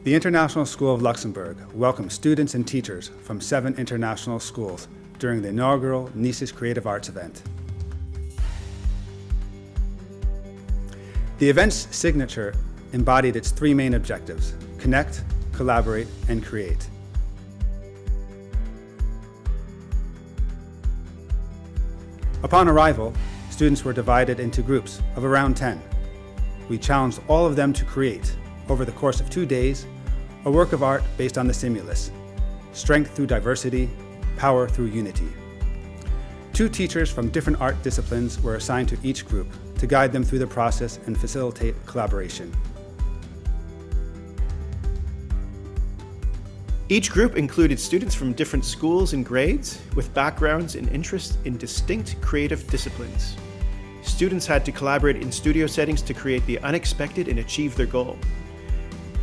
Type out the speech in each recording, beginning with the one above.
The International School of Luxembourg welcomes students and teachers from 7 international schools during the inaugural NECIS Creative Arts event. The event's signature embodied its 3 main objectives: connect, collaborate, and create. Upon arrival, students were divided into groups of around 10. We challenged all of them to create, over the course of 2 days, a work of art based on the stimulus: strength through diversity, power through unity. 2 teachers from different art disciplines were assigned to each group to guide them through the process and facilitate collaboration. Each group included students from different schools and grades with backgrounds and interests in distinct creative disciplines. Students had to collaborate in studio settings to create the unexpected and achieve their goal.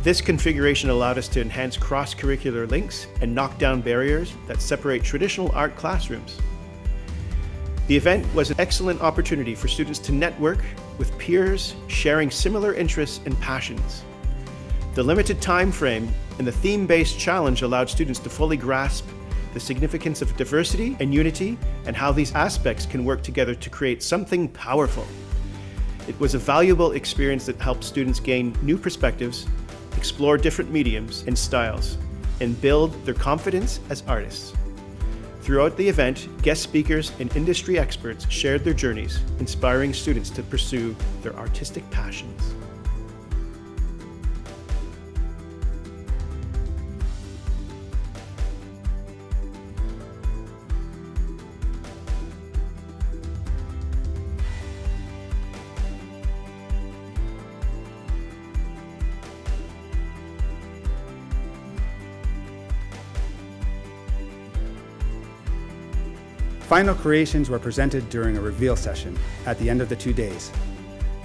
This configuration allowed us to enhance cross-curricular links and knock down barriers that separate traditional art classrooms. The event was an excellent opportunity for students to network with peers sharing similar interests and passions. The limited time frame and the theme-based challenge allowed students to fully grasp the significance of diversity and unity and how these aspects can work together to create something powerful. It was a valuable experience that helped students gain new perspectives, explore different mediums and styles, and build their confidence as artists. Throughout the event, guest speakers and industry experts shared their journeys, inspiring students to pursue their artistic passions. Final creations were presented during a reveal session at the end of the 2 days.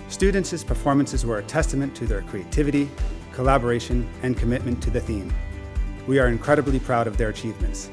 Students' performances were a testament to their creativity, collaboration, and commitment to the theme. We are incredibly proud of their achievements.